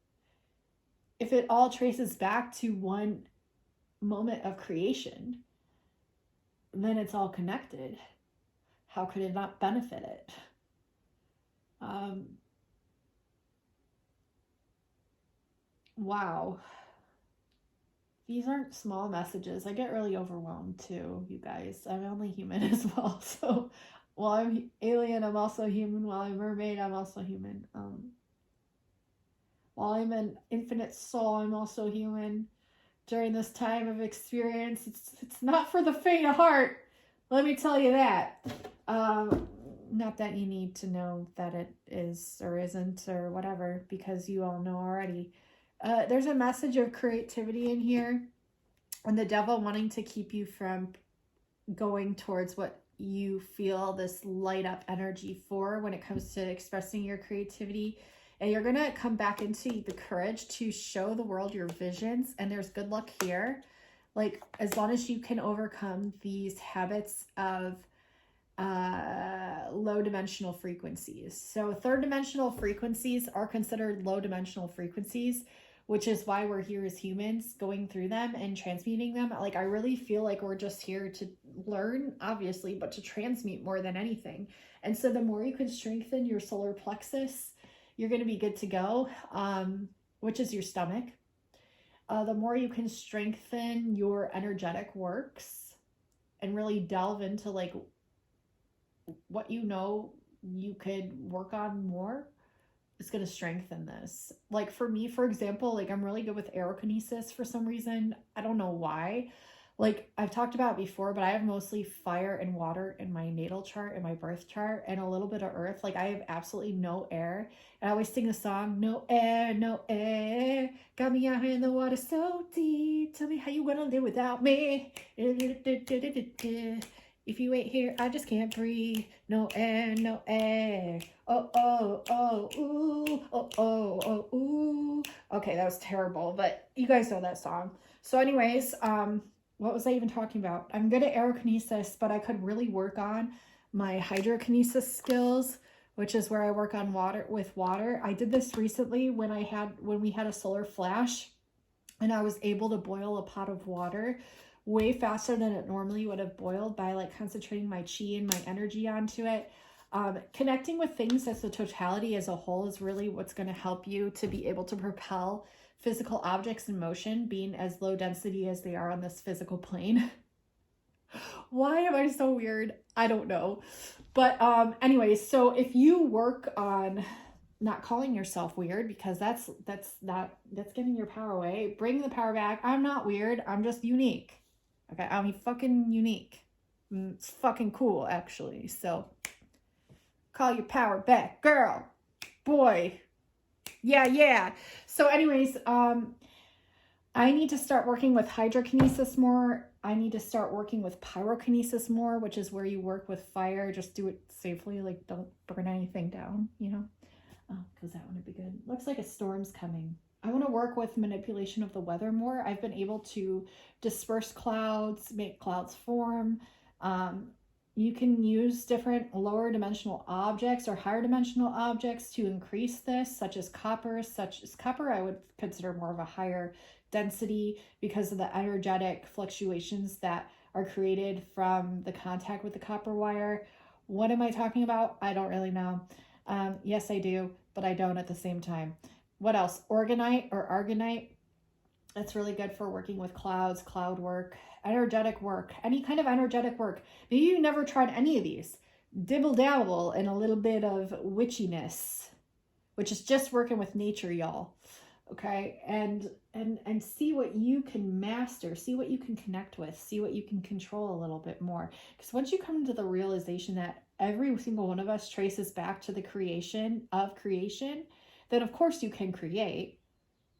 Speaker 1: If it all traces back to one moment of creation, then it's all connected. How could it not benefit it? Wow. These aren't small messages. I get really overwhelmed too, you guys. I'm only human as well. So while I'm alien, I'm also human. While I'm mermaid, I'm also human. While I'm an infinite soul, I'm also human. During this time of experience, it's not for the faint of heart. Let me tell you that. Not that you need to know that it is or isn't or whatever, because you all know already. There's a message of creativity in here, and the devil wanting to keep you from going towards what you feel this light up energy for when it comes to expressing your creativity. And you're going to come back into the courage to show the world your visions. And there's good luck here. Like, as long as you can overcome these habits of low dimensional frequencies. So third dimensional frequencies are considered low dimensional frequencies, which is why we're here as humans, going through them and transmuting them. Like, I really feel like we're just here to learn, obviously, but to transmute more than anything. And so the more you can strengthen your solar plexus, you're going to be good to go, which is your stomach. The more you can strengthen your energetic works and really delve into like what you know you could work on more, it's going to strengthen this. Like for me, for example, like I'm really good with aerokinesis for some reason. I don't know why. Like I've talked about before, but I have mostly fire and water in my natal chart and my birth chart, and a little bit of earth. Like I have absolutely no air. And I always sing the song, no air, no air. Got me out here in the water so deep. Tell me how you gonna live without me. If you ain't here, I just can't breathe. No air, no air. Oh, oh, oh, ooh. Oh, oh, oh, ooh. Okay, that was terrible, but you guys know that song. So anyways, what was I even talking about? I'm good at aerokinesis, but I could really work on my hydrokinesis skills, which is where I work on water with water. I did this recently when we had a solar flash, and I was able to boil a pot of water way faster than it normally would have boiled by like concentrating my chi and my energy onto it. Connecting with things as a totality as a whole is really what's going to help you to be able to propel physical objects in motion, being as low density as they are on this physical plane. Why am I so weird? I don't know. But anyways, so if you work on not calling yourself weird, because that's giving your power away, bring the power back. I'm not weird. I'm just unique. Okay, I'm fucking unique. It's fucking cool, actually. So call your power back, girl, boy. Yeah. So anyways, I need to start working with hydrokinesis more. I need to start working with pyrokinesis more, which is where you work with fire. Just do it safely. Like, don't burn anything down, you know? Because that one would be good. Looks like a storm's coming. I want to work with manipulation of the weather more. I've been able to disperse clouds, make clouds form. You can use different lower dimensional objects or higher dimensional objects to increase this, such as copper. I would consider more of a higher density because of the energetic fluctuations that are created from the contact with the copper wire. What am I talking about? I don't really know. Yes, I do, but I don't at the same time. What else? Orgonite or argonite. That's really good for working with clouds, cloud work, energetic work, any kind of energetic work. Maybe you never tried any of these. Dibble dabble in a little bit of witchiness, which is just working with nature, y'all. Okay, and see what you can master, see what you can connect with, see what you can control a little bit more. Because once you come to the realization that every single one of us traces back to the creation of creation, then of course you can create.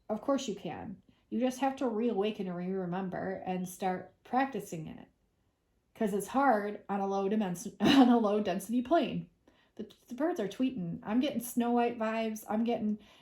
Speaker 1: Of course you can. You just have to reawaken and re-remember and start practicing it. Because it's hard on a low density plane. The birds are tweeting. I'm getting Snow White vibes.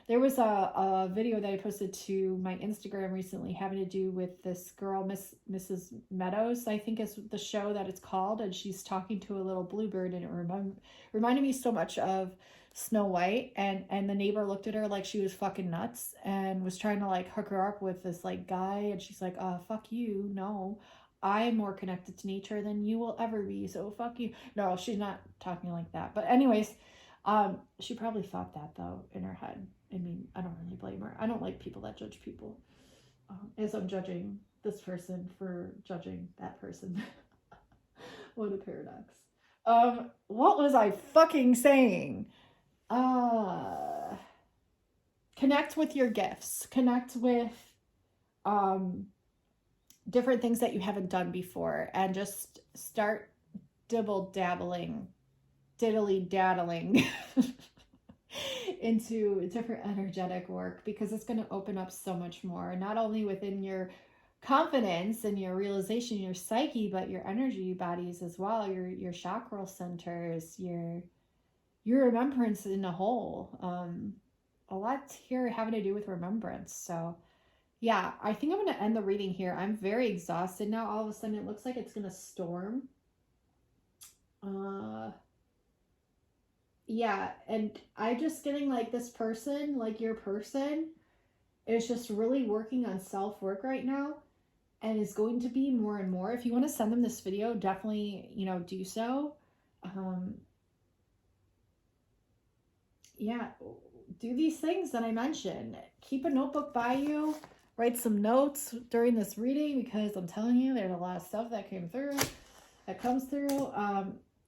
Speaker 1: There was a video that I posted to my Instagram recently having to do with this girl, Mrs. Meadows, I think is the show that it's called. And she's talking to a little bluebird, and it reminded me so much of Snow White. And the neighbor looked at her like she was fucking nuts and was trying to like hook her up with this like guy. And she's like, fuck you. No, I'm more connected to nature than you will ever be, so fuck you. No, she's not talking like that. But anyways, she probably thought that though in her head. I mean, I don't really blame her. I don't like people that judge people. As I'm judging this person for judging that person. What a paradox. What was I fucking saying? Connect with your gifts. Connect with different things that you haven't done before, and just start diddly daddling into different energetic work, because it's going to open up so much more, not only within your confidence and your realization, your psyche, but your energy bodies as well, your chakral centers, your remembrance in a whole. A lot here having to do with remembrance. So yeah, I think I'm going to end the reading here. I'm very exhausted now. All of a sudden it looks like it's going to storm. Yeah, and I just getting like this person, like your person, is just really working on self-work right now, and is going to be more and more. If you want to send them this video, definitely, do so. Yeah, do these things that I mentioned. Keep a notebook by you. Write some notes during this reading, because I'm telling you, there's a lot of stuff that comes through.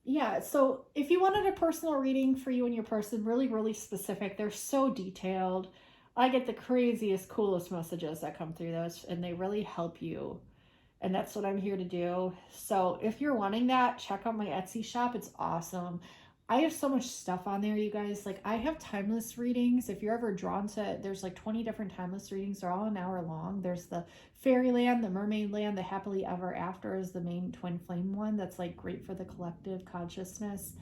Speaker 1: Yeah, so if you wanted a personal reading for you and your person, really, really specific, they're so detailed. I get the craziest, coolest messages that come through those, and they really help you. And that's what I'm here to do. So if you're wanting that, check out my Etsy shop. It's awesome. I have so much stuff on there, you guys. Like, I have timeless readings. If you're ever drawn to, there's like 20 different timeless readings. They're all an hour long. There's the fairyland, the mermaid land, the happily ever after is the main twin flame one. That's like great for the collective consciousness.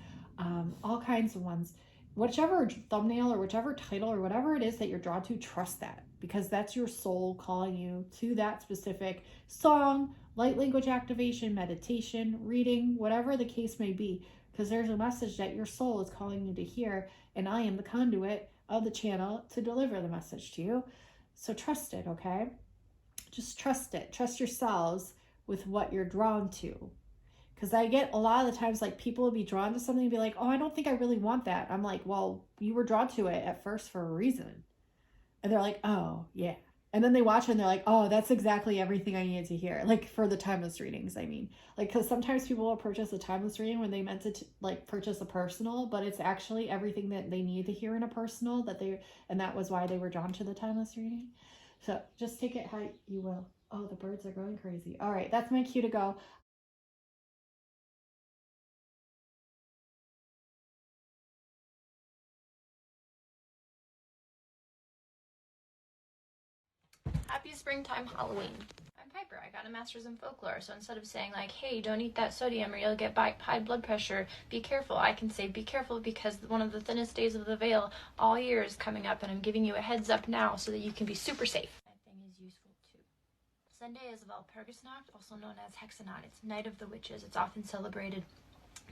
Speaker 1: All kinds of ones. Whichever thumbnail or whichever title or whatever it is that you're drawn to, trust that, because that's your soul calling you to that specific song, light language activation, meditation, reading, whatever the case may be, because there's a message that your soul is calling you to hear, and I am the conduit of the channel to deliver the message to you. So trust it, okay? Just trust it. Trust yourselves with what you're drawn to. Because I get a lot of the times, like, people will be drawn to something and be like, oh, I don't think I really want that. I'm like, well, you were drawn to it at first for a reason. And they're like, oh, yeah. And then they watch it and they're like, oh, that's exactly everything I needed to hear. Like, for the timeless readings, I mean. Like, because sometimes people will purchase a timeless reading when they meant to, like, purchase a personal, but it's actually everything that they needed to hear in a personal, and that was why they were drawn to the timeless reading. So just take it how you will. Oh, the birds are going crazy. All right, that's my cue to go.
Speaker 4: Happy springtime Halloween. I'm Piper. I got a master's in folklore, so instead of saying like, hey, don't eat that sodium or you'll get high blood pressure, be careful, I can say be careful because one of the thinnest days of the veil all year is coming up, and I'm giving you a heads up now so that you can be super safe. That thing is useful too. Sunday is Walpurgisnacht, also known as Hexanacht. It's Night of the Witches. It's often celebrated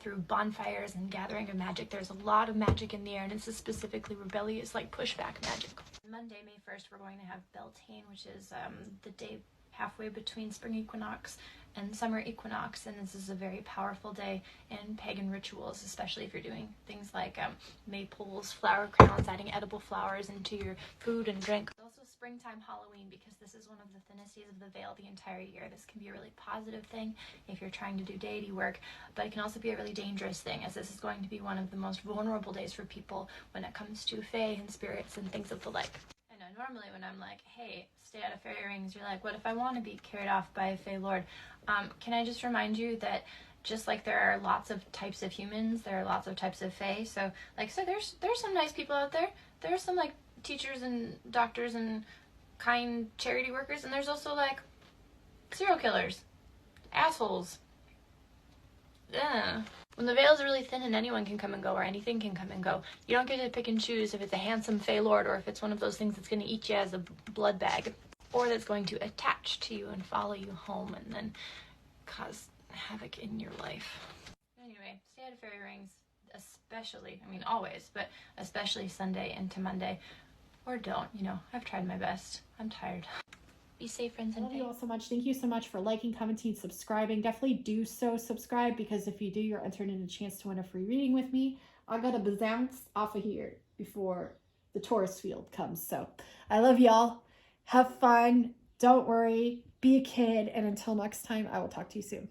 Speaker 4: through bonfires and gathering of magic. There's a lot of magic in the air, and it's specifically rebellious, like pushback magic. Monday, May 1st, we're going to have Beltane, which is the day halfway between spring equinox and summer equinox, and this is a very powerful day in pagan rituals, especially if you're doing things like maypoles, flower crowns, adding edible flowers into your food and drink. It's also springtime Halloween, because this is one of the thinnest days of the veil the entire year. This can be a really positive thing if you're trying to do deity work, but it can also be a really dangerous thing, as this is going to be one of the most vulnerable days for people when it comes to fae and spirits and things of the like. I know normally when I'm like, hey, stay out of fairy rings, you're like, what if I want to be carried off by a fae lord? Can I just remind you that just like there are lots of types of humans, there are lots of types of fae. So there's some nice people out there. There's some like teachers and doctors and kind charity workers, and there's also like serial killers, assholes. Yeah. When the veil is really thin and anyone can come and go, or anything can come and go, you don't get to pick and choose if it's a handsome fae lord or if it's one of those things that's going to eat you as a blood bag, or that's going to attach to you and follow you home and then cause havoc in your life. Anyway, stay out of fairy rings, especially, I mean always, but especially Sunday into Monday. Or don't, I've tried my best. I'm tired. Be safe, friends.
Speaker 1: I love you all so much. Thank you so much for liking, commenting, subscribing. Definitely do so subscribe, because if you do, you're entered in a chance to win a free reading with me. I got to bounce off of here before the tourist field comes. So I love y'all. Have fun. Don't worry. Be a kid. And until next time, I will talk to you soon.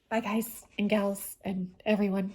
Speaker 1: Bye, guys and gals and everyone.